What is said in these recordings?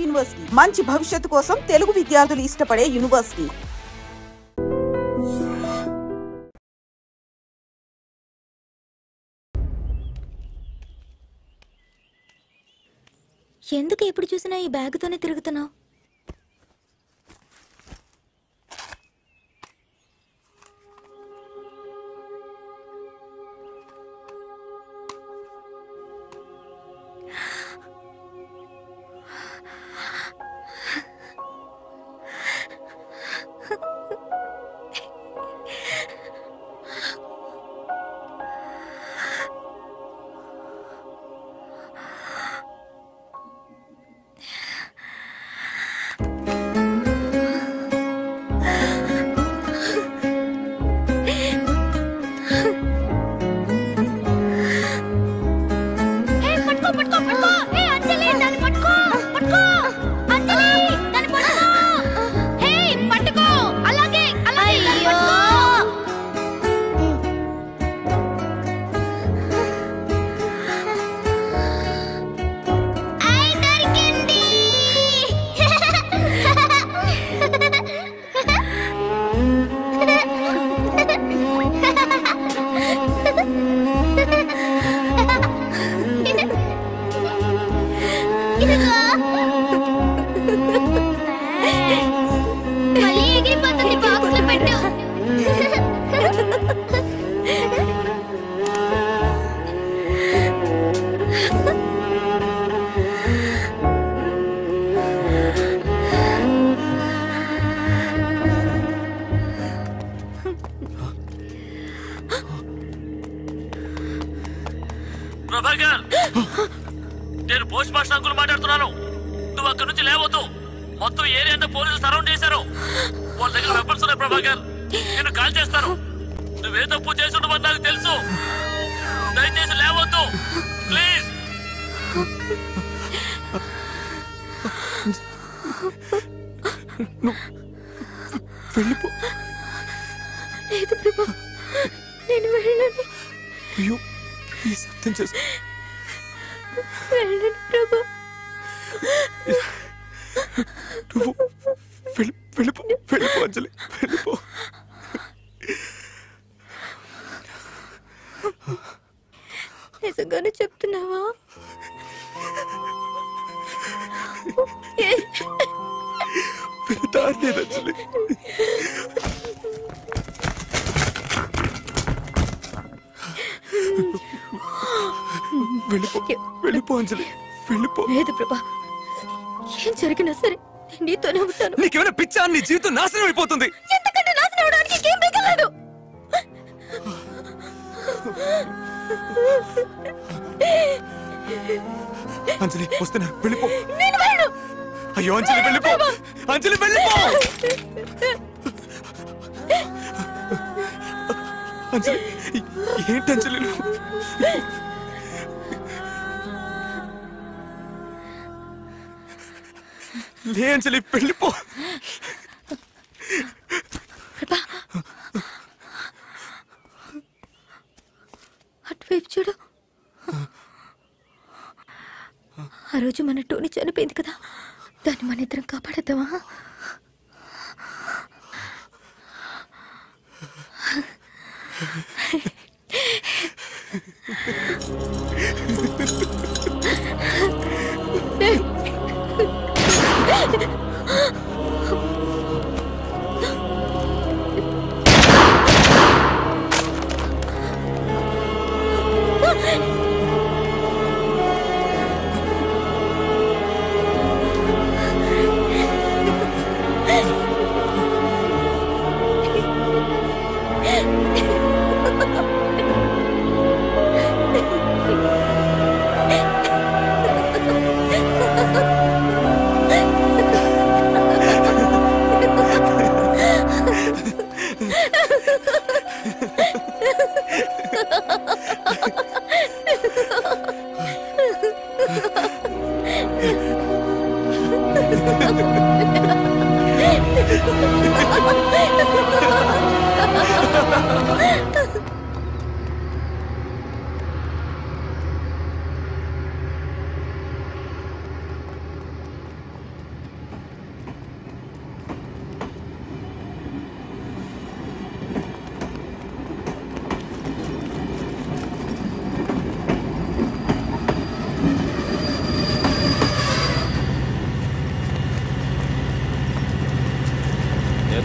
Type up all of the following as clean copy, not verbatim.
University, మంచి భవిష్యత్తు కోసం తెలుగు విద్యార్థులు ఇష్టపడే యూనివర్సిటీ. ఎందుకు ఎప్పుడు చూసినా ఈ బ్యాగుతోనే తిరుగుతున్నావు? ప్రభాకర్, నేను పోస్ట్ మాస్టర్ అంకుల్ మాట్లాడుతున్నాను. నువ్వు అక్కడి నుంచి లేవద్దు. మొత్తం ఏరియా అంతా పోలీసులు సరౌండ్ చేశారు. వాళ్ళ దగ్గర వెపన్స్ ఉన్నాయి. ప్రభాకర్, నేను కాల్ చేస్తాను. నువ్వే తప్పు చేసి ఉండవని నాకు తెలుసు. దయచేసి లేవద్దు ప్లీజ్. వెళ్ళిపో. లేదు ప్రభా, నేను వెళ్ళను. అయ్యో ప్లీజ్ అర్థం చేసుకో. వెళ్ళను ప్రభా. నువ్వు వెళ్ళిపో. వెళ్ళిపో అంజలి, వెళ్ళిపో. నిజంగానే చెప్తున్నావా? వెళ్తానే అంజలి. వెళ్ళిపో అంజలి, వెళ్ళిపో. లేదు ప్రభా, ఏం జరిగినా సరే నీతోనే ఉంటాను. నీకేమైనా పిచ్చా? నీ జీవితం నాశనం అయిపోతుంది. ఎంతకంటే నాశనం అవడానికి ఏం మిగలలేదు. అంజలి వస్తున్నా, వెళ్ళిపో. నేను వెళ్ళను. అయ్యో అంజలి వెళ్ళిపో. అంజలి వెళ్ళిపో. అంజలి ఏంటి అంజలి నువ్వు? లే అంజలి వెళ్ళిపో. అటువైపు చూడు. ఆ రోజు మన టోనీ చనిపోయింది కదా, దాన్ని మన ఇద్దరం కాపాడద్దామా?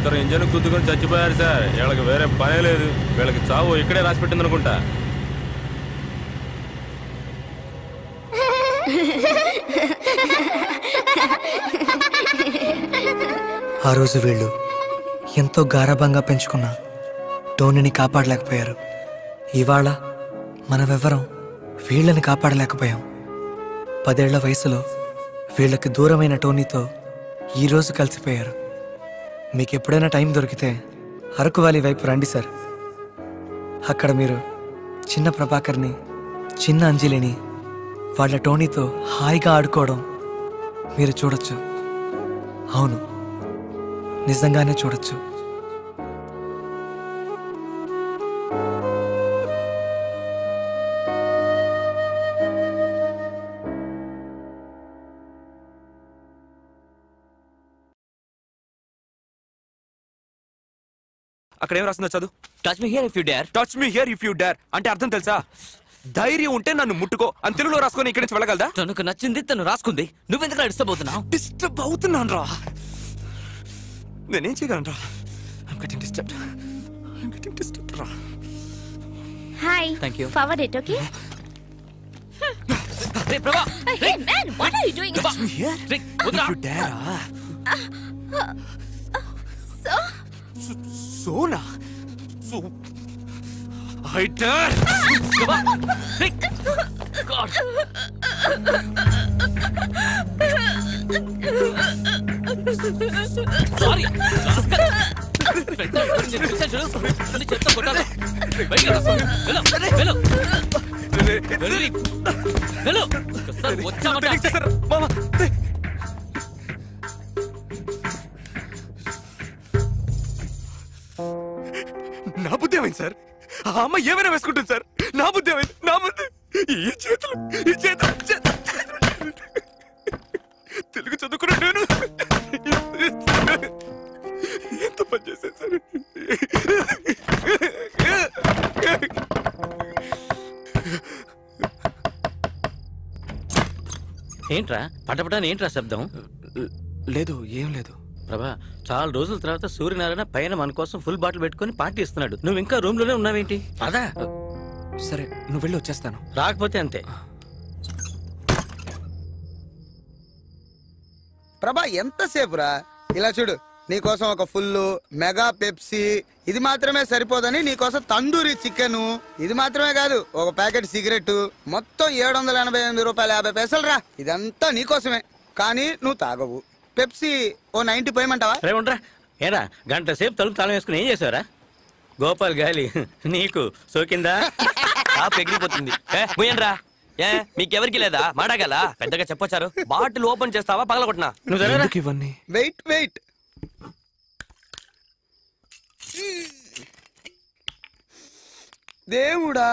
ఇద్దరు ఇంజన్ గుద్దుకొని చచ్చిపోయారు సార్. వీళ్ళకి వేరే పనే లేదు. వీళ్ళకి చావు ఇక్కడే రాసి పెట్టింది అనుకుంటా. ఆ రోజు వీళ్ళు ఎంతో గారాబంగా పెంచుకున్న టోనీని కాపాడలేకపోయారు. ఇవాళ మనమెవ్వరం వీళ్ళని కాపాడలేకపోయాం. 10 ఏళ్ల వయసులో వీళ్ళకి దూరమైన టోనీతో ఈరోజు కలిసిపోయారు. మీకు ఎప్పుడైనా టైం దొరికితే అరకు వ్యాలీ వైపు రండి సార్. అక్కడ మీరు చిన్న ప్రభాకర్ని, చిన్న అంజలిని వాళ్ళ టోనీతో హాయిగా ఆడుకోవడం మీరు చూడొచ్చు. అవును, నిజంగానే చూడొచ్చు. అక్కడ ఏం రాస్తుందో చదువు. Touch me here if you dare. Touch me here if you dare అంటే అర్థం తెలుసా? ధైర్యం ఉంటే నన్ను ముట్టుకో అని తెలుగులో రాసుకొని ఇక్కడి నుంచి వెళ్ళగలదా? తనకు నచ్చింది తను రాసుకుంది. నువ్వెందుకు డిస్టర్బ్ అవుతున్నావు? డిస్టర్బ్ అవుతున్నాను రా. నేనేం చేయగలను రా? I'm getting disturbed. రా. Hi. Thank you. Forward it, okay? రే ప్రభా. Hey man, what are you doing? Touch me here రే వదరా. if you dare. So? Sona. So I dare. Prabha. రే గాడ్. సారీ. నా బుద్ధి ఏమైంది సార్? ఆ అమ్మ ఏమైనా వేసుకుంటుంది సార్. నా బుద్ధి ఏమైంది? నా బుద్ధి ఈ చేతులు తెలుగు చదువుకున్నా నేను ఎంత పని చేశాను సార్. ఏంట్రా పటపటాని ఏంట్రా శబ్దం? లేదు, ఏం లేదు ప్రభా. చాలా రోజుల తర్వాత సూర్యనారాయణ పైన మన కోసం ఫుల్ బాటిల్ పెట్టుకుని పార్టీ ఇస్తున్నాడు. నువ్వు ఇంకా రూమ్ లోనే ఉన్నావేంటి? అదా సరే, నువ్వు వెళ్ళి వచ్చేస్తాను. రాకపోతే అంతే. ప్రభా ఎంతసేపురా? ఇలా చూడు, నీకోసం ఒక ఫుల్ మెగా పెప్సీ, ఇది మాత్రమే సరిపోదని నీకోసం తందూరి చికెన్, ఇది మాత్రమే కాదు ఒక ప్యాకెట్ సిగరెట్, మొత్తం 788 రూపాయల 50 పైసలు రా. ఇదంతా నీకోసమే, కానీ నువ్వు తాగవు. పెప్సీ ఓ 90 పోయమంటావా? రేవండ్రా ఏరా గంట సేపు తలుపు తాళం వేసుకుని ఏం చేసావరా? గోపాల్ గాలి నీకు సోకిందా? ఎగిరిపోతుంది. పోయండ్రా. ఏ మీకెవరికి లేదా మాడగల? పెద్దగా చెప్పొచ్చారు. బాటిల్ ఓపెన్ చేస్తావా పగలగొట్టినా? నువ్వు ఇవన్నీ వెయిట్ దేవుడా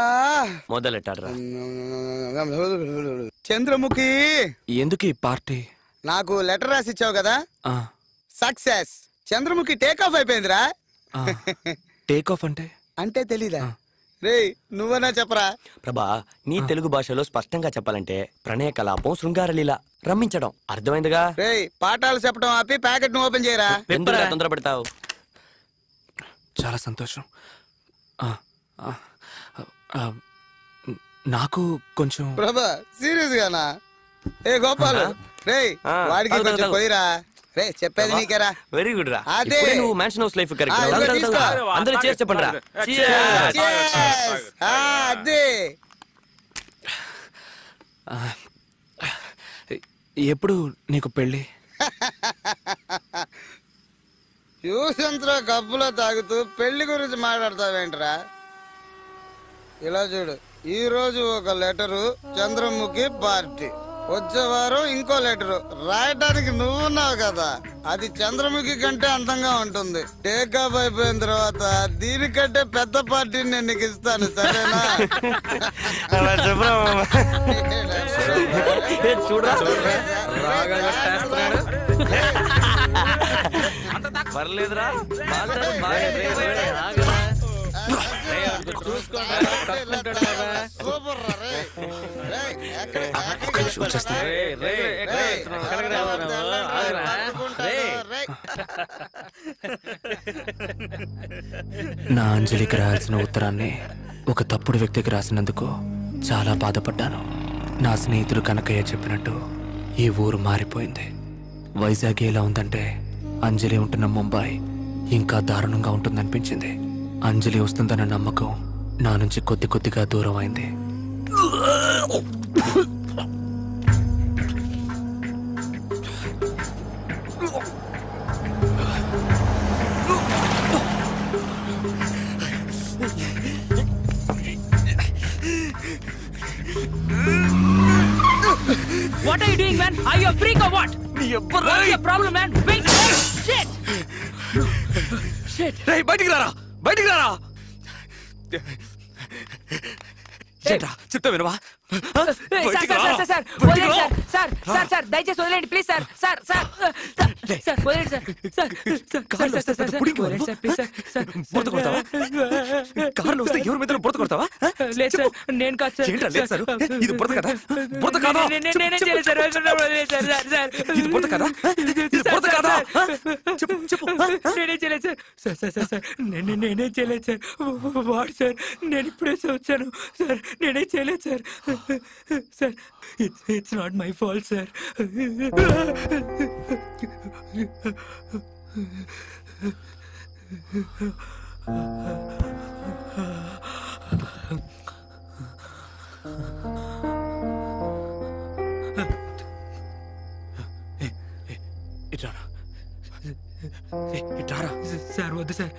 మొదలెట్టాడ్రా. చంద్రముఖి, ఎందుకు ఈ పార్టీ? నాకు లెటర్ రాసి ఇచ్చావు కదా, సక్సెస్. చంద్రముఖి టేక్ ఆఫ్ అయిపోయిందిరా. టేక్ ఆఫ్ అంటే తెలీదా? రే నువ్వన్నా చెప్పరా? ప్రభా, నీ తెలుగు భాషలో స్పష్టంగా చెప్పాలంటే ప్రణయ కలాపం, శృంగారలీల, రమ్మించడం. అర్థమైందిగా? రే పాఠాలు చెప్పడం ఆపి ప్యాకెట్ ను ఓపెన్ చేయరా. ఎందుకు తొందర పెడతావు? చాలా సంతోషం. నాకు కొంచెం ప్రభా సీరియస్ గానా? ఏ గోపాల్, రే వాడికి కొంచెం పోయిరా. రే చెప్పేది నీకేరా. వెరీ గుడ్ రా. అదే నువ్వు మ్యాన్షన్ హౌస్ లైఫ్ తీసుకో. అందరూ చేసి చెప్పండి రా. అదే ఎప్పుడు నీకు పెళ్ళి? యూసంత్ర కప్పులో తాగుతూ పెళ్లి గురించి మాట్లాడతావేంట్రా? ఇలా చూడు, ఈ రోజు ఒక లెటరు, చంద్రముఖి పార్టీ. వచ్చే వారం ఇంకో లెటరు రాయటానికి నువ్వున్నావు కదా, అది చంద్రముఖి కంటే అందంగా ఉంటుంది. టేక్ ఆఫ్ అయిపోయిన తర్వాత దీనికంటే పెద్ద పార్టీని నేను నీకు ఇస్తాను, సరేనా? చూడరా పర్లేదురా. నా అంజలికి రాయాల్సిన ఉత్తరాన్ని ఒక తప్పుడు వ్యక్తికి రాసినందుకు చాలా బాధపడ్డాను. నా స్నేహితుడు కనకయ్య చెప్పినట్టు ఈ ఊరు మారిపోయింది. వైజాగ్ ఎలా ఉందంటే అంజలి ఉంటున్న ముంబై ఇంకా దారుణంగా ఉంటుందనిపించింది. అంజలి వస్తుందన్న నమ్మకం నా నుంచి కొద్ది కొద్దిగా దూరం అయింది. What are you doing, man? Are you a freak or what? What's your problem, man? Wait! Shit! Shit! రేయ్ బయటికి రారా, బయటికి రారా. చెప్తా వినవా? సార్ దయచేసి వదిలేండి please sir. Sir sir sir వదిలేండి సార్. బురద కొడతావా? కార్లో వస్తే ఎవరి మీద బురద కొడతావా? లేదు సార్, నేను కాదు సార్. ఏంట్రా లేదు సార్? ఇది బురద కదా? బురద కాదా? నేనే చేయలేదు సార్. ఇది బురద కదా? ఇది బురద కాదా? చెప్పు చెప్పు. నేనే చేయలేదు సార్. సార్ నేనే చేయలేదు సార్. వాడు సార్, నేను ఇప్పుడే వచ్చాను సార్. నేనే చేయలేదు sir. Sir it's not my fault sir. ఇటారా సార్ వద్దు సార్.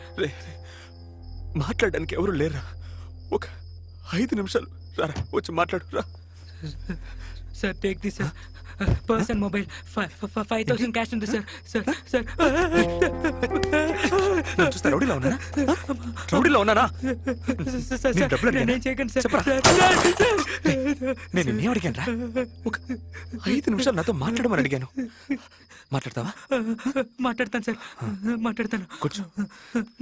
మాట్లాడడానికి ఎవరు లేరా? ఒక 5 నిమిషాలు రారా, వచ్చి మాట్లాడు రా. Sir take this sir. Person mobile 5,000 cash ఉంది సార్. సార్ చూస్తా రౌడీలో ఉన్నానా? రౌడీలో ఉన్నానా? నేనేం చేయకండి సార్. నేను ఏం అడిగాను రా? ఒక 5 నిమిషాలు నాతో మాట్లాడమని అడిగాను. మాట్లాడతావా? మాట్లాడతాను సార్, మాట్లాడతాను. కూర్చో.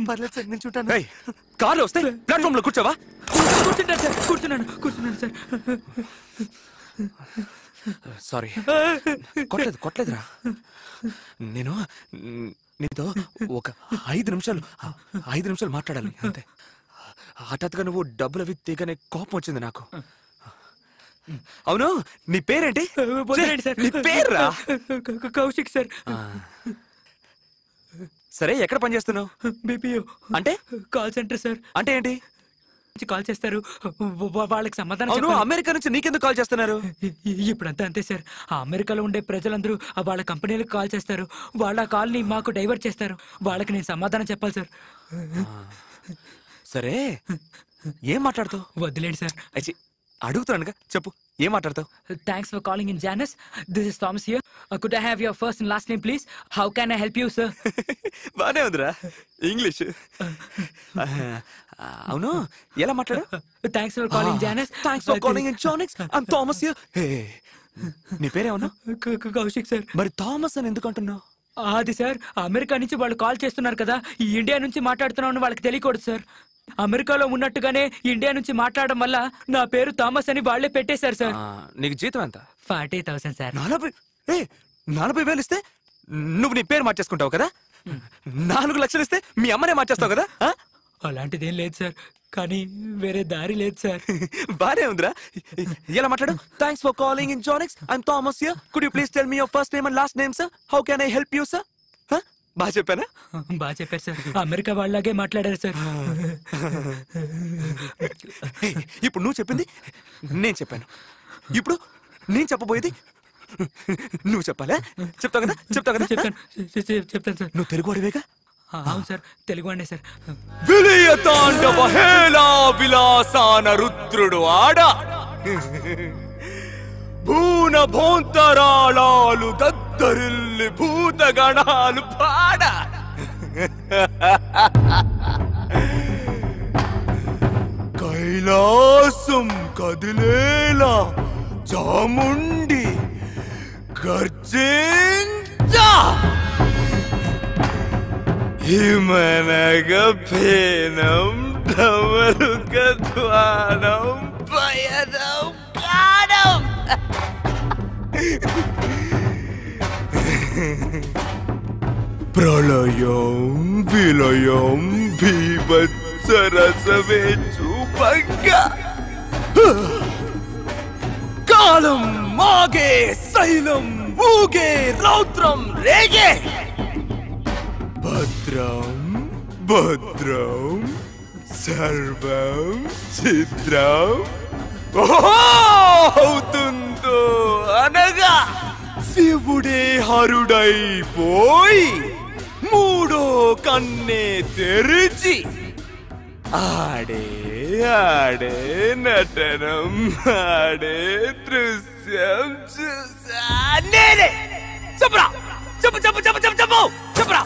పర్లేదు సార్, నేను చూంటాను. కార్లో వస్తే ప్లాట్ఫామ్ లో కూర్చోవా? కూర్చుంటాను సార్. కూర్చున్నాను సార్. సారీ, కొట్టలేదురా. నేను నీతో ఒక 5 నిమిషాలు మాట్లాడాలి అంతే. హఠాత్తుగా నువ్వు డబ్బులు అవి తీగనే కోపం వచ్చింది నాకు. అవును, నీ పేరేంటి? నీ పేర్రా? కౌశిక్ సార్. సరే, ఎక్కడ పని చేస్తున్నావు? బీపీఓ అంటే? Call centre sir. అంటే ఏంటి? కాల్ చేస్తారు, వాళ్ళకి సమాధానం. అవును, అమెరికా నుంచి నీకెందుకు కాల్ చేస్తున్నారు? ఇప్పుడంతా అంతే సార్. ఆ అమెరికాలో ఉండే ప్రజలందరూ వాళ్ళ కంపెనీలకు కాల్ చేస్తారు. వాళ్ళ కాల్ని మాకు డైవర్ట్ చేస్తారు. వాళ్ళకి నేను సమాధానం చెప్పాలి సార్. సరే, ఏం మాట్లాడుతావు? వదిలేండి సార్. అడుగుతున్నానుగా, చెప్పు, ఏం మాట్లాడతావు? Thanks for calling in Janus. This is Thomas here. Could I have your first and last name please? How can I help you sir? బానే ఉందిరా ఇంగ్లీష్. అవును, ఎలా మాట్లాడు? Thanks for calling Janus. Thanks for calling in Janus. I am Thomas here. నీ పేరేమన్నా? Kaushik sir. మరి Thomas అని ఎందుకు అంటున్నావు? అది సార్, అమెరికా నుంచి వాళ్ళు కాల్ చేస్తున్నారు కదా, ఈ ఇండియా నుంచి మాట్లాడుతున్నామని వాళ్ళకి తెలియకూడదు సార్. అమెరికాలో ఉన్నట్టుగానే ఇండియా నుంచి మాట్లాడడం వల్ల నా పేరు థామస్ అని వాళ్లే పెట్టేశారు సార్. నీకు జీతం ఎంత? 40,000 సార్. 40,000 ఇస్తే నువ్వు నీ పేరు మార్చేసుకుంటావు కదా? 4 లక్షలు ఇస్తే మీ అమ్మనే మార్చేస్తావు కదా? అలాంటిదేం లేదు సార్, కానీ వేరే దారి లేదు సార్. బానే ఉందిరా. ఎలా మాట్లాడు? Thanks for calling in Janex. I am Thomas here. Could you please tell me your first name and last name sir? How can I help you sir? బాగా చెప్పానా? బాగా చెప్పారు సార్. అమెరికా వాళ్ళలాగే మాట్లాడారు సార్. ఇప్పుడు నువ్వు చెప్పింది నేను చెప్పాను. ఇప్పుడు నేను చెప్పబోయేది నువ్వు చెప్పాలా? చెప్తావు కదా? చెప్తాను సార్. నువ్వు తెలుగు వాడివేగా? అవును సార్, తెలుగు అండి సార్. విలయ తాండవ హేళా విలాసాన రుద్రుడు ఆడ భూన భోంతరాళాలు దద్దరిల్లి భూతగణాలు పాడ కైలాసం కదిలేలా చాముండి గర్జించా హిమనగ పేనం ధమరుక ధ్వానం పయనం కాణం. ప్రళయం విలయం భీభత్సరసమే చూపంగా కాలం మాగే శైలం ఊగే రౌద్రం రేగే భద్రం భద్రం సర్వం చిత్రం అవుతుందో అనగా శివుడే హరుడైపోయి మూడో కన్నే తెరిచి ఆడే ఆడే నటనం ఆడే దృశ్యం చూసా నేనే చెప్పరా చెప్పు చెప్పు చెప్పు చెప్పు చెప్పు చెప్పరా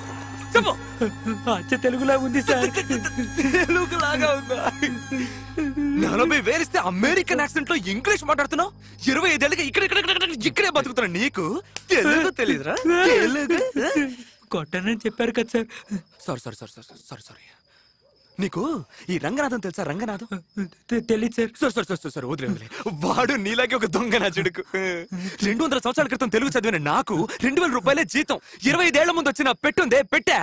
చెప్పు అచ్చ తెలుగులా ఉంది సార్. తెలుగులాగా ఉందా? 40,000 ఇస్తే అమెరికన్ యాక్సెంట్ లో ఇంగ్లీష్ మాట్లాడుతున్నావు. 25 ఏళ్ళకి ఇక్కడే బతుకుతున్నా. నీకు తెలుగు తెలీదురా? తెలుగు కొట్టనని చెప్పారు కదా సార్. సారీ. నీకు ఈ రంగనాథం తెలుసా? రంగనాథం తెలీదు సార్. సరే వదిలే. వాడు నీలాగే ఒక దొంగ నా చెడుకు. 200 సంవత్సరాల క్రితం తెలుగు చదివిన నాకు 2,000 రూపాయలే జీతం. 25 ఏళ్ల ముందు వచ్చిన పెట్టుందే పెట్టా.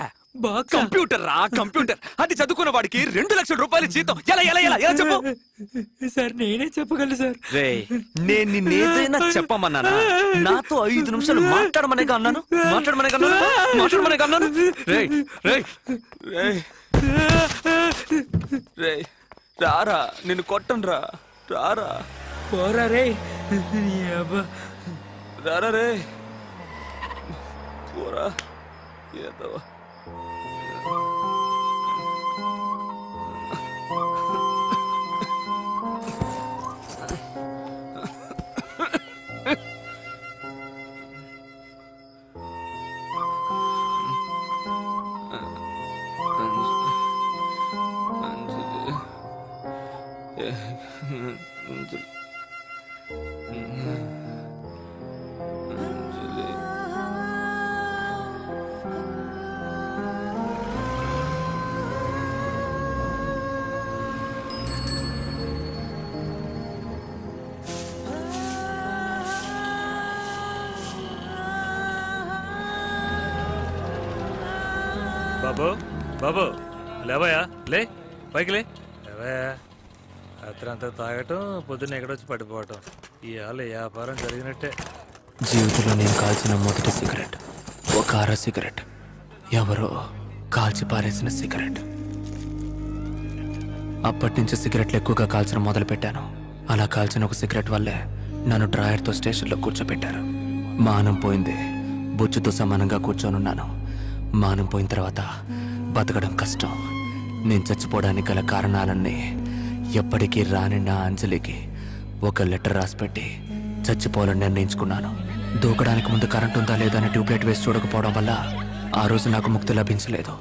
కంప్యూటర్ రా కంప్యూటర్. అది చదువుకున్న వాడికి 2 లక్షల రూపాయల జీతం. ఎలా ఎలా ఎలా ఎలా చెప్పు సార్. నేనే చెప్పగలను సార్. నేను నిన్నేదైనా చెప్పమన్నానా? నాతో 5 నిమిషాలు మాట్లాడమనేగా అన్నాను. రారా నిన్ను కొట్టను రా. రారా పోరా రే. రారా రే పోరా. ఏదో బాబు లేవయా, లే పైకి లే. లేవయా. రాత్రంతా తాగటం, పొద్దున్న ఎక్కడొచ్చి పడిపోవటం. ఈ హాలు వ్యాపారం జరిగినట్టే. జీవితంలో నేను కాల్చిన మొదటి సిగరెట్ ఒక అర సిగరెట్. ఎవరో కాల్చి పారేసిన సిగరెట్. అప్పటి నుంచి సిగరెట్లు ఎక్కువగా కాల్చడం మొదలు పెట్టాను. అలా కాల్చిన ఒక సిగరెట్ వల్లే నన్ను డ్రాయర్తో స్టేషన్లో కూర్చోబెట్టారు. మానం పోయింది. బొచ్చుతో సమానంగా కూర్చొనున్నాను. మానం పోయిన తర్వాత బతకడం కష్టం. నేను చచ్చిపోవడానికి గల కారణాలన్నీ ఎప్పటికీ రాని నా అంజలికి ఒక లెటర్ రాసిపెట్టి చచ్చిపోవాలని నిర్ణయించుకున్నాను. దూకడానికి ముందు కరెంట్ ఉందా లేదా అని ట్యూబ్లైట్ వేసి చూడకపోవడం వల్ల ఆ రోజు నాకు ముక్తి లభించలేదు.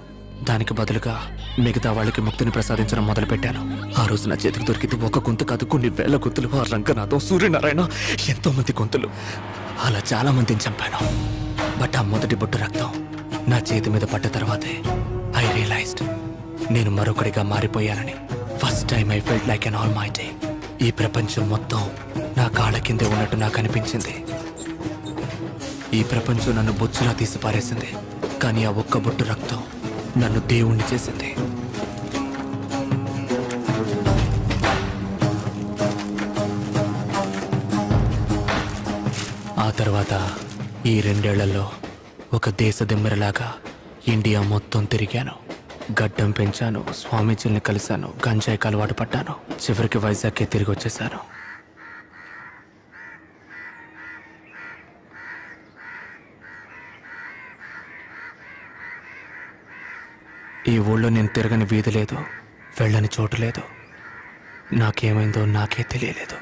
దానికి బదులుగా మిగతా వాళ్ళకి ముక్తిని ప్రసాదించడం మొదలుపెట్టాను. ఆ రోజు నా చేతికి దొరికింది ఒక గొంతు కాదు, కొన్ని వేల గొంతులు. ఆ రంగనాథం, సూర్యనారాయణ, ఎంతో మంది గొంతులు. అలా చాలా మందిని చంపాను. బట్ ఆ మొదటి బొట్టు రక్తం నా చేతి మీద పడ్డ తర్వాతే ఐ రియలైజ్డ్ నేను మరొకడిగా మారిపోయానని. First time I felt like an almighty. ఈ ప్రపంచం మొత్తం నా కాళ్ళ కిందే ఉన్నట్టు నాకు అనిపించింది. ఈ ప్రపంచం నన్ను బొచ్చులా తీసి పారేసింది. కానీ ఆ ఒక్క బొట్టు రక్తం నన్ను దేవుణ్ణి చేసింది. ఆ తర్వాత ఈ 2 ఏళ్లలో ఒక దేశ దిమ్మెరలాగా ఇండియా మొత్తం తిరిగాను. గడ్డం పెంచాను, స్వామీజీల్ని కలిశాను, గంజాయికి అలవాటు పడ్డాను. చివరికి వైజాగ్కే తిరిగి వచ్చేసాను. ఈ ఊళ్ళో నేను తిరగని వీధి లేదు, వెళ్ళని చోటు లేదు. నాకేమైందో నాకే తెలియలేదు.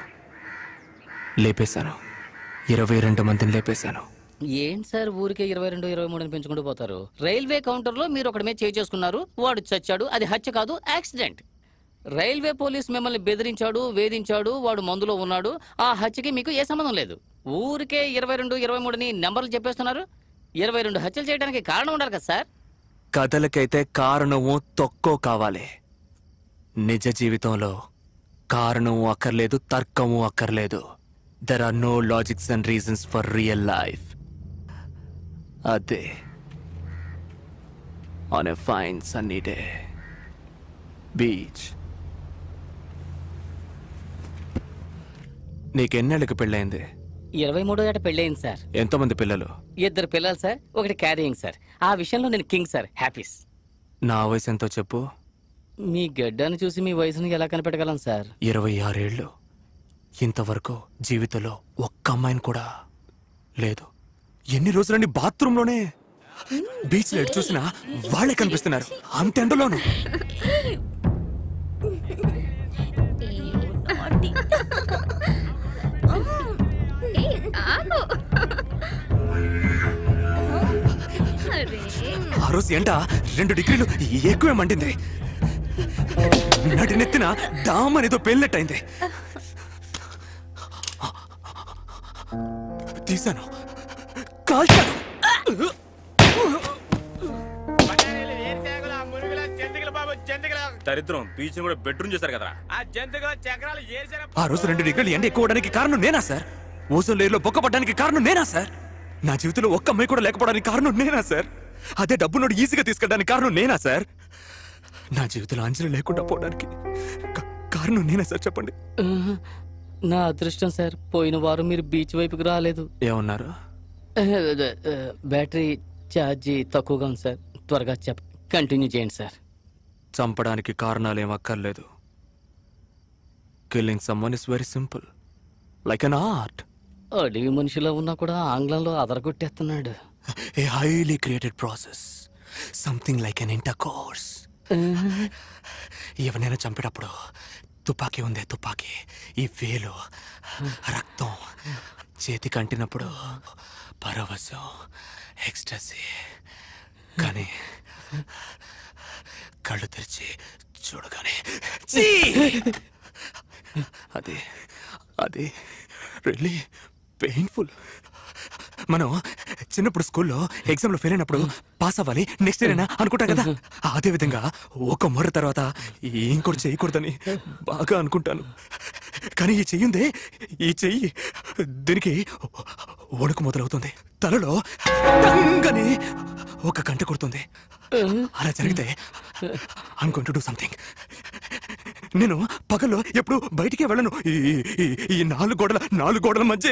లేపేశాను. 22 మందిని లేపేశాను. ఏంటి సార్ ఊరికే 22, 23 పెంచుకుంటూ పోతారు? రైల్వే కౌంటర్ లో మీరు ఒకటి మీద చేసుకున్నారు, వాడు చచ్చాడు. అది హత్య కాదు, యాక్సిడెంట్. రైల్వే పోలీస్ మిమ్మల్ని బెదిరించాడు, వేధించాడు, వాడు మందులో ఉన్నాడు. ఆ హత్యకి మీకు ఏ సంబంధం లేదు. ఊరికే 22, 23ని నెంబర్లు చెప్పేస్తున్నారు. 22 హత్యలు చేయడానికి కారణం ఉండాలి కదా సార్. కథలకైతే కారణమో తొక్కో కావాలి. నిజ జీవితంలో కారణము అక్కర్లేదు, తర్కము అక్కర్లేదు. There are no logics and reasons for real life. అదే on a fine sunny day. Beach. నీకెన్నేళ్ళకి పెళ్ళైంది? 23 ఏట పెళ్ళయింది సార్. ఎంతమంది పిల్లలు? 2 పిల్లలు సార్, 1 క్యారియింగ్ సార్. ఆ విషయంలో నేను కింగ్ సార్, హ్యాపీస్. నా వయసు ఎంతో చెప్పు. మీ గడ్డాన్ని చూసి మీ వయసుని ఎలా కనిపెట్టగలను సార్? 26 ఏళ్ళు. ఇంతవరకు జీవితంలో ఒక్క అమ్మాయిని కూడా లేదు. ఎన్ని రోజులండి బాత్రూంలోనే. బీచ్ లో ఎటు చూసినా వాళ్ళే కనిపిస్తున్నారు, అంత ఎండలోను. ఆ రోజు ఎండ 2 డిగ్రీలు ఎక్కువే మండింది. నడినెత్తిన దామనేదో పేలినట్టయింది. తీశాను, కాల్చాను. దరిద్రం, బీచ్ కూడా బెడ్రూమ్ చేశారు కదా. ఆ రోజు 2 డిగ్రీలు ఎండ ఎక్కువడానికి కారణం నేనా సార్? ఓజోన్ లేయర్లో బొక్కపడడానికి కారణం నేనా సార్? నా జీవితంలో ఒక్క అమ్మాయి కూడా లేకపోవడానికి కారణం నేనా సార్? అదే డబ్బు నోడు ఈజీగా తీసుకెళ్ళడానికి కారణం నేనా సార్? నా జీవితంలో అంజలి లేకుండా పోవడానికి కారణం నేనా సార్? చెప్పండి. నా అదృష్టం సార్, పోయిన వారం మీరు బీచ్ వైపుకి రాలేదు. ఏమన్నారు? బ్యాటరీ ఛార్జీ తక్కువగా ఉంది సార్. త్వరగా కంటిన్యూ చేయండి సార్. చంపడానికి కారణాలు ఏం అక్కర్లేదు. Killing someone is very simple, like an art. అడవి మనిషిలో ఉన్నా కూడా ఆంగ్లంలో అదరగొట్టేస్తున్నాడు. A highly created process, something like an intercourse. ఎవరైనా చంపేటప్పుడు తుపాకీ ఉందే తుపాకీ, ఈ వేలు రక్తం చేతికి అంటినప్పుడు పరవశం, ఎక్స్టసీ. కానీ కళ్ళు తెరిచి చూడగానే అది అది రియల్లీ పెయిన్ఫుల్. మనం చిన్నప్పుడు స్కూల్లో ఎగ్జామ్లో ఫెయిల్ అయినప్పుడు పాస్ అవ్వాలి, నెక్స్ట్ ఇయర్ అయినా అనుకుంటాం కదా. అదే విధంగా ఒక మొర్ర తర్వాత ఇంకోటి చేయకూడదని బాగా అనుకుంటాను. కానీ ఈ చెయ్యిందే, ఈ చెయ్యి దీనికి వణుకు మొదలవుతుంది. తలలో తంగని ఒక గంట కొడుతుంది. అలా జరిగితే I'm going to do something. నేను పగల్లో ఎప్పుడు బయటికే వెళ్ళను. ఈ 4 గోడల మధ్య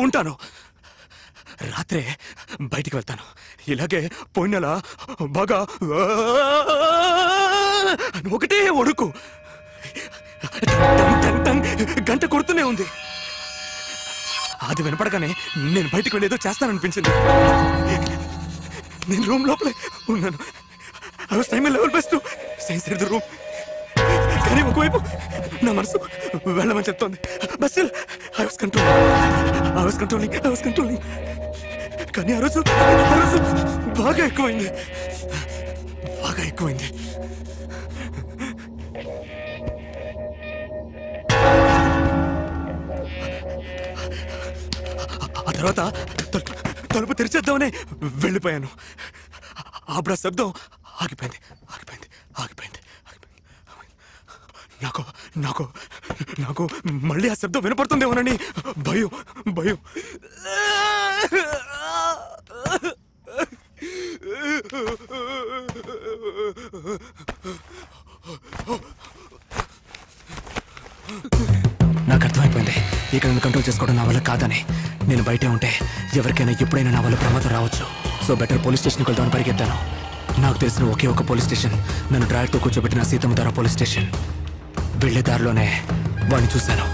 ఉంటాను. రాత్రే బయటికి వెళ్తాను. ఇలాగే పోయిన నెల బాగా ఒకటే ఒడుకు గంట కొడుతూనే ఉంది. అది వినపడగానే నేను బయటికి వెళ్ళేదో చేస్తాననిపించింది. నేను రూమ్ లోపలే ఉన్నాను. I was trying my level best to stay inside the room. కానీ ఒకవైపు నా మనసు వెళ్ళమని చెప్తోంది. But still I was controlling. కానీ ఆ రోజు బాగా ఎక్కువైంది. ఆ తర్వాత తలుపు తెరిచేద్దామని వెళ్ళిపోయాను. అప్పుడు ఆ శబ్దం ఆగిపోయింది. నాకు మళ్ళీ ఆ శబ్దం వినపడుతుందేమోనని భయం. నాకు అర్థమైపోయింది, ఇక నన్ను కంట్రోల్ చేసుకోవడం నా వల్ల కాదని. నేను బయటే ఉంటే ఎవరికైనా ఎప్పుడైనా నా వల్ల ప్రమాదం రావచ్చు. సో బెటర్ పోలీస్ స్టేషన్కి వెళ్దామని పరిగెత్తాను. నాకు తెలిసిన ఒకే ఒక పోలీస్ స్టేషన్ నన్ను డ్రైవర్తో కూర్చోబెట్టిన సీతమ్మధార పోలీస్ స్టేషన్. వెళ్లే దారిలోనే వాడిని చూశాను.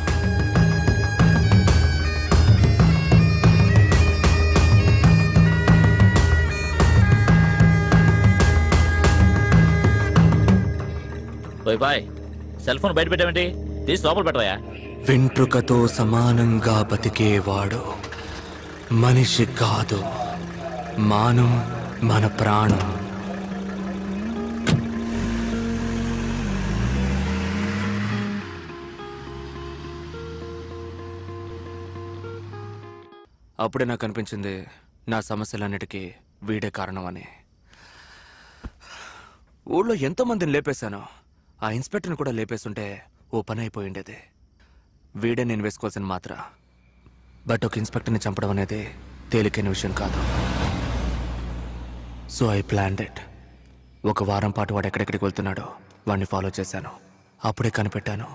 బాయ్ సెల్ ఫోన్ బయట పెట్టావేంటి? తీసి లోపల పెట్టవా? వెంట్రుకతో సమానంగా బతికేవాడు మనిషి కాదు, మానం మన ప్రాణం. అప్పుడే నాకు అనిపించింది నా సమస్యలన్నిటికీ వీడే కారణం అని. ఊళ్ళో ఎంతో మందిని లేపేశాను. ఆ ఇన్స్పెక్టర్ని కూడా లేపేస్తుంటే ఓ పని అయిపోయి ఉండేది. వీడే నేను వేసుకోవాల్సిన మాత్ర. బట్ ఒక ఇన్స్పెక్టర్ని చంపడం అనేది తేలికైన విషయం కాదు. So I planned it. ఒక వారం పాటు వాడు ఎక్కడెక్కడికి వెళ్తున్నాడో వాడిని ఫాలో చేశాను. అప్పుడే కనిపెట్టాను,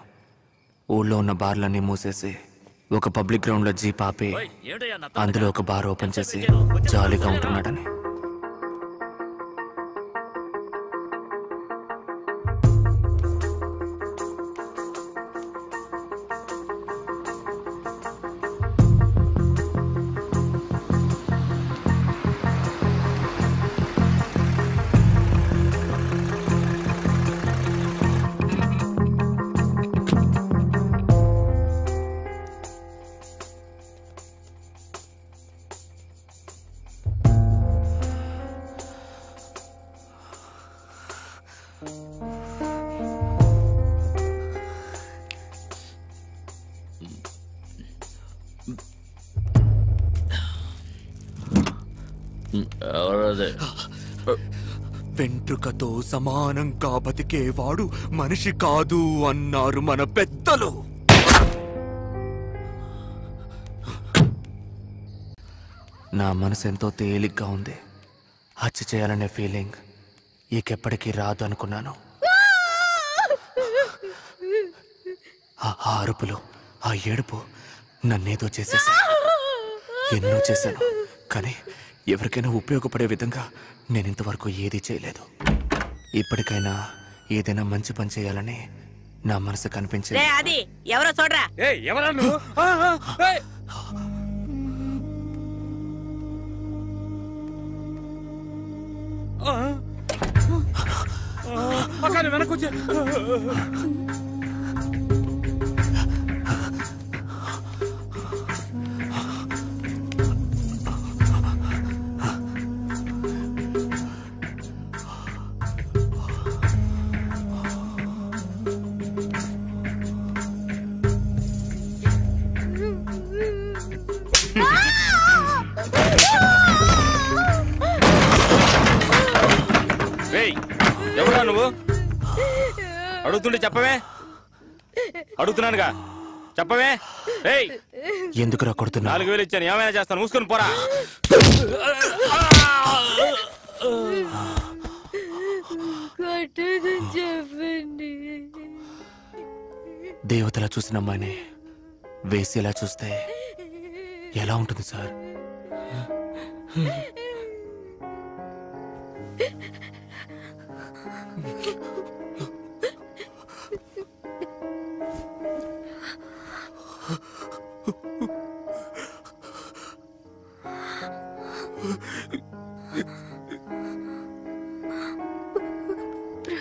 ఊళ్ళో ఉన్న బార్లన్నీ మూసేసి ఒక పబ్లిక్ గ్రౌండ్లో జీప్ ఆపి అందులో ఒక బార్ ఓపెన్ చేసి జాలీగా ఉంటున్నాడని. వెంట్రుకతో సమానంగా బతికేవాడు మనిషి కాదు అన్నారు మన పెద్దలు. నా మనసు ఎంతో తేలిగ్గా ఉంది. హత్య చేయాలనే ఫీలింగ్ ఇకెప్పటికీ రాదు అనుకున్నాను. ఆ అరుపులు, ఆ ఏడుపు నన్నేదో చేసేసా. ఎన్నో చేశాను, కానీ ఎవరికైనా ఉపయోగపడే విధంగా నేను ఇంతవరకు ఏదీ చేయలేదు. ఇప్పటికైనా ఏదైనా మంచి పని చేయాలని నా మనసు కనిపించింది. అది ఎవరో చూడరా. వెనకొచ్చే ఎవరా నువ్వు? అడుగుతుండే చెప్పవే. అడుగుతున్నానుగా చెప్పవే. ఎందుకురా కొడుతున్నా? 4000 ఇచ్చాను, ఏమైనా చేస్తాను, మూసుకొని పోరా. చెప్పండి. దేవతలా చూసిన అమ్మాయిని వేసేలా చూస్తే ఎలా ఉంటుంది సార్?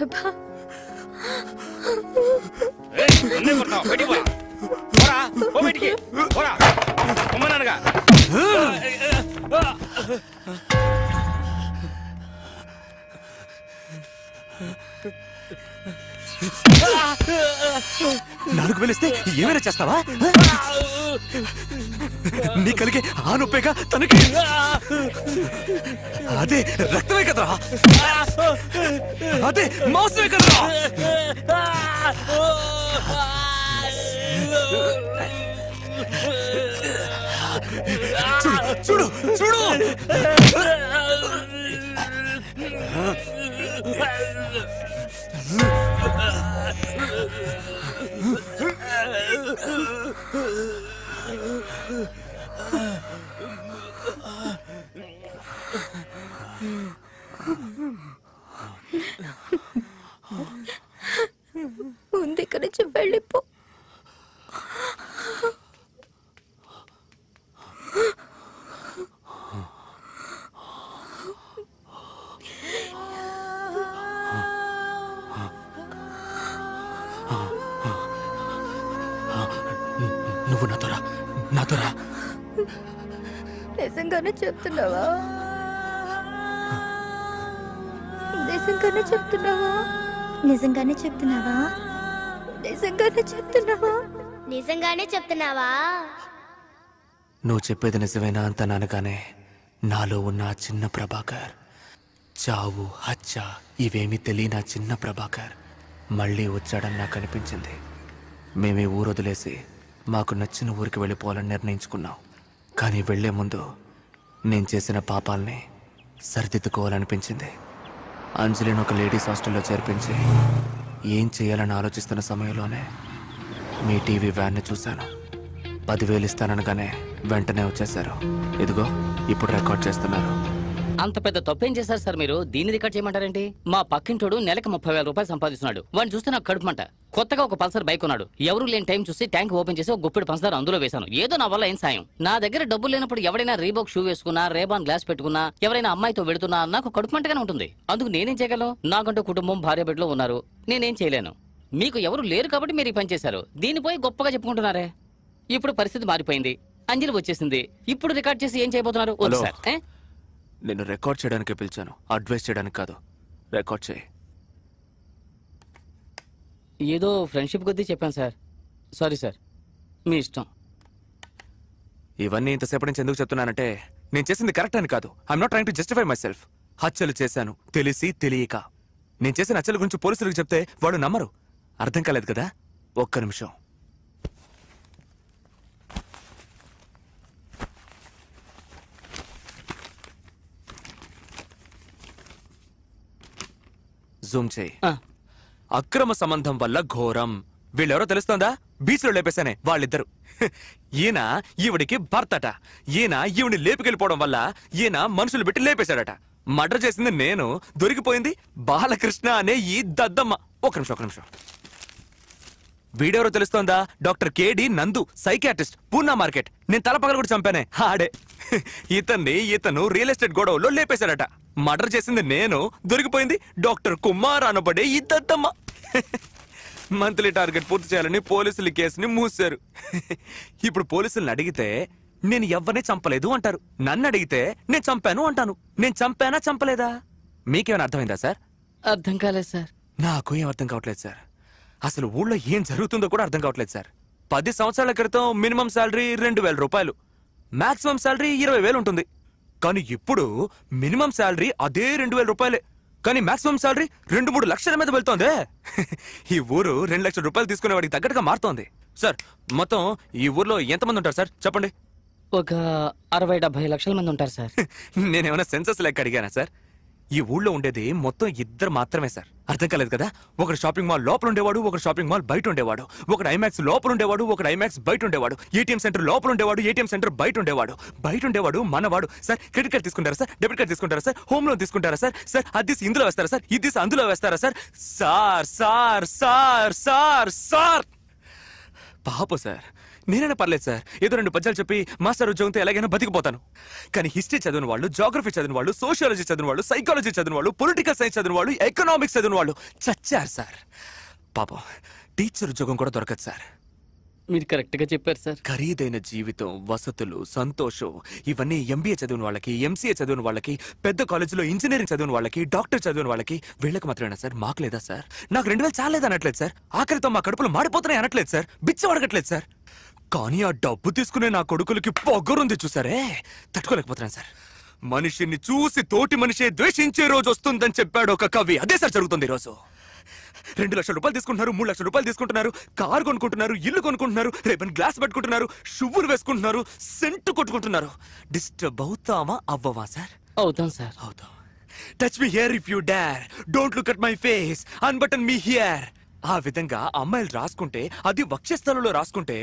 ప్రభా, నాలుగు వేలిస్తే ఏమైనా చేస్తావా? నీ కలిగే ఆ నొప్పేగా తనకి. అదే రక్తమే కదరా, అదే మాంసమే కదరా. చూడు చూడు చూడు. ముందు ఇక్కడి నుంచి వెళ్ళిపో. నువ్వు నాతోరా, నాతోరా. నిజంగానే చెప్తున్నావా? నిజంగానే చెప్తున్నావా? నిజంగానే చెప్తున్నావా? నిజంగానే చెప్తున్నావా? నిజంగానే చెప్తున్నావా? నువ్వు చెప్పేది నిజమేనా అంత అనగానే నాలో ఉన్న ఆ చిన్న ప్రభాకర్, చావు హత్య ఇవేమీ తెలియని ఆ చిన్న ప్రభాకర్ మళ్ళీ వచ్చాడని నాకు అనిపించింది. మేమే ఊరు వదిలేసి మాకు నచ్చిన ఊరికి వెళ్ళిపోవాలని నిర్ణయించుకున్నాం. కానీ వెళ్లే ముందు నేను చేసిన పాపాల్ని సరిదిద్దుకోవాలనిపించింది. అంజలిని ఒక లేడీస్ హాస్టల్లో చేర్పించి ఏం చేయాలని ఆలోచిస్తున్న సమయంలోనే మీ టీవీ వ్యాన్ని చూశాను. 10,000 ఇస్తాననగానే వెంటనే వచ్చేశారు. ఇదిగో ఇప్పుడు రికార్డ్ చేస్తున్నారు. అంత పెద్ద తప్పేం చేశారు సార్ మీరు? దీన్ని రికార్డ్ చేయమంటారేంటి? మా పక్కింటోడు నెలకు 30,000 రూపాయలు సంపాదిస్తున్నాడు. వాడిని చూస్తే నాకు కడుపుమంట. కొత్తగా ఒక పల్సర్ బైక్ ఉన్నాడు. ఎవరు లేని టైం చూసి ట్యాంక్ ఓపెన్ చేసి ఒక గుప్పెడు పంచదార అందులో వేశాను. ఏదో నా వల్ల ఏం సాయం. నా దగ్గర డబ్బులు లేనప్పుడు ఎవరైనా రీబాక్ షూ వేసుకున్నా, రేబాన్ గ్లాస్ పెట్టుకున్నా, ఎవరైనా అమ్మాయితో వెళుతున్నా నాకు కడుపుమంటగానే ఉంటుంది. అందుకు నేనేం చేయగలను? నాకంటూ కుటుంబం, భార్య బిడ్డలు ఉన్నారు. నేనేం చేయలేను. మీకు ఎవరు లేరు కాబట్టి మీరు ఈ పని చేశారు. దీన్ని పోయి గొప్పగా చెప్పుకుంటున్నారే. ఇప్పుడు పరిస్థితి మారిపోయింది. అంజలి వచ్చేసింది. ఇప్పుడు రికార్డ్ చేసి ఏం చేయబోతున్నారు? వద్దు సార్. నేను రికార్డ్ చేయడానికే పిలిచాను, అడ్వైస్ చేయడానికి కాదు. రికార్డ్ చేయి. ఏదో ఫ్రెండ్షిప్ కొద్దీ చెప్పాను సార్. సారీ సార్, మీ ఇష్టం. ఇవన్నీ ఇంతసేపటి నుంచి ఎందుకు చెప్తున్నానంటే నేను చేసింది కరెక్ట్ అని కాదు. I'm not trying to justify my self. హత్యలు చేశాను తెలిసి తెలియక. నేను చేసిన హత్యల గురించి పోలీసులకు చెప్తే వాడు నమ్మరు. అర్థం కాలేదు కదా? ఒక్క నిమిషం. జూమ్ చేయి. అక్రమ సంబంధం వల్ల ఘోరం. వీళ్ళెవరో తెలుస్తోందా? బీచ్ లో లేపేశానే వాళ్ళిద్దరు. ఈయన ఈవిడికి భర్తట. ఈయన ఈవిని లేపుకెళ్ళిపోవడం వల్ల ఈయన మనుషులు పెట్టి లేపేశాడట. మర్డర్ చేసింది నేను, దొరికిపోయింది బాలకృష్ణ అనే ఈ దద్దమ్మ. ఒక నిమిషం. వీడెవరో తెలుస్తోందా? డాక్టర్ కేడి నందు, సైకియాట్రిస్ట్, పూనా మార్కెట్. నేను తలపగలు కూడా చంపానే ఆడే. ఇతను రియల్ ఎస్టేట్ గొడవలో లేపేశాడట. మర్డర్ చేసింది నేను, దొరికిపోయింది డాక్టర్ కుమార్ అనబడే ఈ దద్దమ్మ. మంత్లీ టార్గెట్ పూర్తి చేయాలని పోలీసులు ఈ కేసుని మూసారు. ఇప్పుడు పోలీసుల్ని అడిగితే నేను ఎవరిని చంపలేదు అంటారు. నన్ను అడిగితే నేను చంపాను అంటాను. నేను చంపానా చంపలేదా? మీకేమైనా అర్థమైందా సార్? అర్థం కాలేదు సార్. నాకు ఏం అర్థం కావట్లేదు సార్. అసలు ఊళ్ళో ఏం జరుగుతుందో కూడా అర్థం కావట్లేదు సార్. 10 సంవత్సరాల క్రితం మినిమం శాలరీ 2,000 రూపాయలు, మాక్సిమం శాలరీ 20,000 ఉంటుంది. కానీ ఇప్పుడు మినిమం శాలరీ అదే 2,000 రూపాయలే, కానీ మాక్సిమం శాలరీ 2-3 లక్షల మీద వెళ్తోందే. ఈ ఊరు 2 లక్షల రూపాయలు తీసుకునే వాడికి తగ్గట్టుగా మారుతోంది. సార్ మొత్తం ఈ ఊర్లో ఎంతమంది ఉంటారు సార్ చెప్పండి? ఒక 60-70 లక్షల మంది ఉంటారు సార్. నేనేమైనా సెన్సస్ లెక్క అడిగానా సార్? ఈ ఊళ్ళో ఉండేది మొత్తం 2 మాత్రమే సార్. అర్థం కాలేదు కదా? ఒకడు షాపింగ్ మాల్ లోపల ఉండేవాడు, ఒకడు షాపింగ్ మాల్ బయట ఉండేవాడు. ఒకడు ఐమాక్స్ లోపల ఉండేవాడు, ఒకడు ఐమాక్స్ బయట ఉండేవాడు. ఏటీఎం సెంటర్ లోపల ఉండేవాడు, ఏటీఎం సెంటర్ బయట ఉండేవాడు. మనవాడు. సార్ క్రెడిట్ కార్డ్ తీసుకుంటారా సార్? డెబిట్ కార్డ్ తీసుకుంటారా సార్? హోమ్ లోన్ తీసుకుంటారా సార్? సార్ అది ఇందులో వేస్తారా సార్? ఇది అందులో వేస్తారా sir? Sir sir sir sir sir పాప సార్, నేనైనా పర్లేదు సార్. ఏదో 2 పద్యాలు చెప్పి మాస్టర్ ఉద్యోగంతో ఎలాగైనా బతికిపోతాను. కానీ హిస్టరీ చదివిన వాళ్ళు, జాగ్రఫీ చదివిన వాళ్ళు, సోషియాలజీ చదివిన వాళ్ళు, సైకాలజీ చదివిన వాళ్ళు, పొలిటికల్ సైన్స్ చదివిన వాళ్ళు, ఎకనామిక్స్ చదివిన వాళ్ళు చచ్చారు సార్. పాపం టీచర్ ఉద్యోగం కూడా దొరకదు సార్. మీరు కరెక్ట్ గా చెప్పారు సార్. ఖరీదైన జీవితం, వసతులు, సంతోషం ఇవన్నీ ఎంబీఏ చదివిన వాళ్ళకి, ఎంసీఏ చదివిన వాళ్ళకి, పెద్ద కాలేజీలో ఇంజనీరింగ్ చదివిన వాళ్ళకి, డాక్టర్ చదివిన వాళ్ళకి, వీళ్ళకి మాత్రమేనా సార్? మాకు లేదా సార్? నాకు 2,000 చాలేదు అనట్లేదు సార్. ఆఖరితో మా కడుపులు మాడిపోతున్నాయి అనట్లేదు సార్. బిచ్చ అడగట్లేదు సార్. కానీ ఆ డబ్బు తీసుకునే నా కొడుకులకి పొగరుంది చూసారే, తట్టుకోలేకపోతున్నాను సార్. మనిషిని చూసి తోటి మనిషే ద్వేషించే రోజు వస్తుందని చెప్పాడు ఒక కవి. అదే సార్ జరుగుతుంది ఈ రోజు. 2 లక్షల రూపాయలు తీసుకుంటున్నారు, 3 లక్షల రూపాయలు తీసుకుంటున్నారు, కారు కొనుక్కుంటున్నారు, ఇల్లు కొనుక్కుంటున్నారు, రేపని గ్లాస్ పెట్టుకుంటున్నారు, షువ్వులు వేసుకుంటున్నారు, సెంటు కొట్టుకుంటున్నారు. డిస్టర్బ్ అవుతామా అవ్వవా సార్? అవుతాం సార్. అవుతాం. Touch me here if you dare, don't look at my face, unbutton me here. ఆ విధంగా అమ్మాయిలు రాసుకుంటే, అది వక్షస్థలంలో రాసుకుంటే,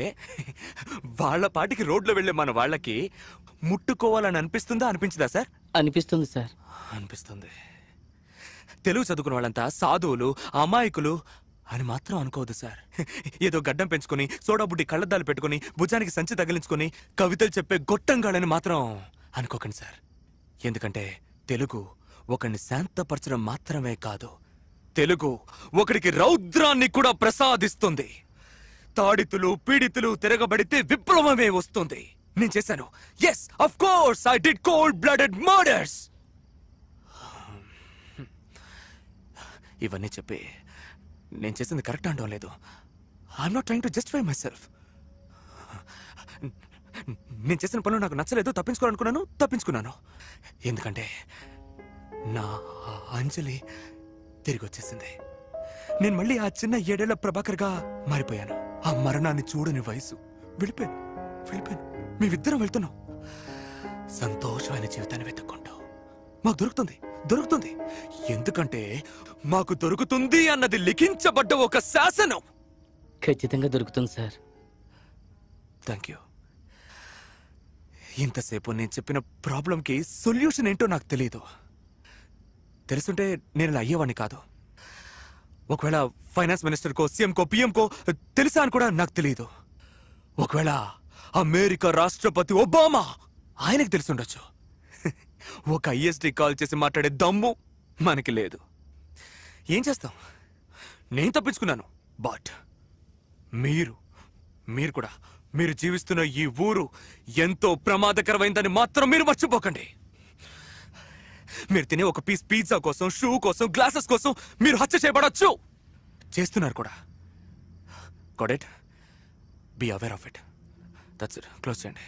వాళ్ళ పాటికి రోడ్లో వెళ్లే మన వాళ్ళకి ముట్టుకోవాలని అనిపిస్తుందా అనిపించదా సార్? అనిపిస్తుంది సార్. అనిపిస్తుంది. తెలుగు చదువుకున్న వాళ్ళంతా సాధువులు, అమాయకులు అని మాత్రం అనుకోవద్దు సార్. ఏదో గడ్డం పెంచుకుని, సోడా బుడ్డి కళ్ళద్దాలు పెట్టుకుని, భుజానికి సంచి తగిలించుకుని కవితలు చెప్పే గొట్టంగాళ్ళని మాత్రం అనుకోకండి సార్. ఎందుకంటే తెలుగు ఒకరిని శాంతపరచడం మాత్రమే కాదు, తెలుగు ఒకడికి రౌద్రాన్ని కూడా ప్రసాదిస్తుంది. తాడితులు, పీడితులు తిరగబడితే విప్లవమే వస్తుంది. నేను చేశాను. Yes, of course I did cold blooded murders. ఇవన్నీ చెప్పి నేను చేసింది కరెక్ట్ అనడం లేదు. I'm not trying to justify myself. నేను చేసిన పనులు నాకు నచ్చలేదు, తప్పించుకున్నాను. ఎందుకంటే నా అంజలి తిరిగి వచ్చేసింది. నేను మళ్ళీ ఆ చిన్న 7 ఏళ్ల ప్రభాకర్గా మారిపోయాను. ఆ మరణాన్ని చూడని వయసు. వెళ్ళిపోయాను. మేమిద్దరం వెళ్తున్నాం సంతోషమైన జీవితాన్ని వెతుక్కుంటూ. మాకు దొరుకుతుంది దొరుకుతుంది ఎందుకంటే మాకు దొరుకుతుంది అన్నది లిఖించబడ్డ ఒక శాసనం. ఖచ్చితంగా దొరుకుతుంది సార్. Thank you. ఇంతసేపు నేను చెప్పిన ప్రాబ్లంకి సొల్యూషన్ ఏంటో నాకు తెలియదు. తెలుసుంటే నేను ఇలా అయ్యేవాడిని కాదు. ఒకవేళ ఫైనాన్స్ మినిస్టర్కో సీఎంకో పిఎంకో తెలుసా అని కూడా నాకు తెలియదు. ఒకవేళ అమెరికా రాష్ట్రపతి ఒబామా ఆయనకు తెలిసుండొచ్చు. ఒక ఐఎస్డి కాల్ చేసి మాట్లాడే దమ్ము మనకి లేదు. ఏం చేస్తాం? నేను తప్పించుకున్నాను. బట్ మీరు కూడా మీరు జీవిస్తున్న ఈ ఊరు ఎంతో ప్రమాదకరమైందని మాత్రం మీరు మర్చిపోకండి. మీరు తినే ఒక పీస్ పిజ్జా కోసం, షూ కోసం, గ్లాసెస్ కోసం మీరు హత్య చేయబడచ్చు. చేస్తున్నారు కూడా. Got it? Be aware of it. That's it. Close చేయండి.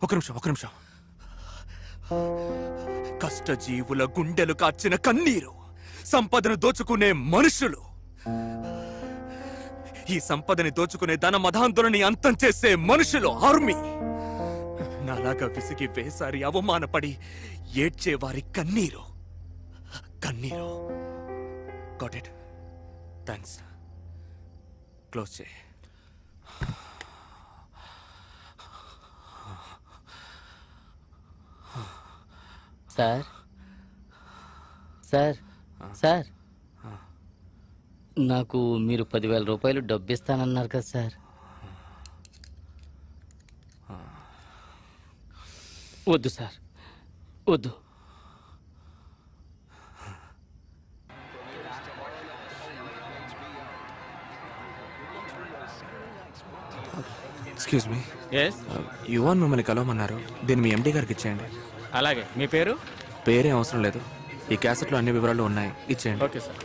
ఒక నిమిషం. కష్టజీవుల గుండెలు కార్చిన కన్నీరు, సంపదను దోచుకునే మనుషులు, ఈ సంపదని దోచుకునే ధన మధాంతులని అంతం చేసే మనుషులు, ఆర్మీ, నాలాగా విసిగి వేసారి అవమానపడి ఏడ్చే వారి కన్నీరు. Got it? థ్యాంక్స్. క్లోజ్ చేయి. సార్ నాకు మీరు 10,000 రూపాయలు డబ్బు ఇస్తానన్నారు కదా సార్. వద్దు సార్, వద్దు. Excuse me. ఎస్, యువన్ మిమ్మల్ని కలవమన్నారు. దీన్ని మీ ఎండి గారికి ఇచ్చేయండి. అలాగే. మీ పేరు? పేరే అవసరం లేదు. ఈ క్యాసెట్లో అన్ని వివరాలు ఉన్నాయి, ఇచ్చేయండి. Okay sir.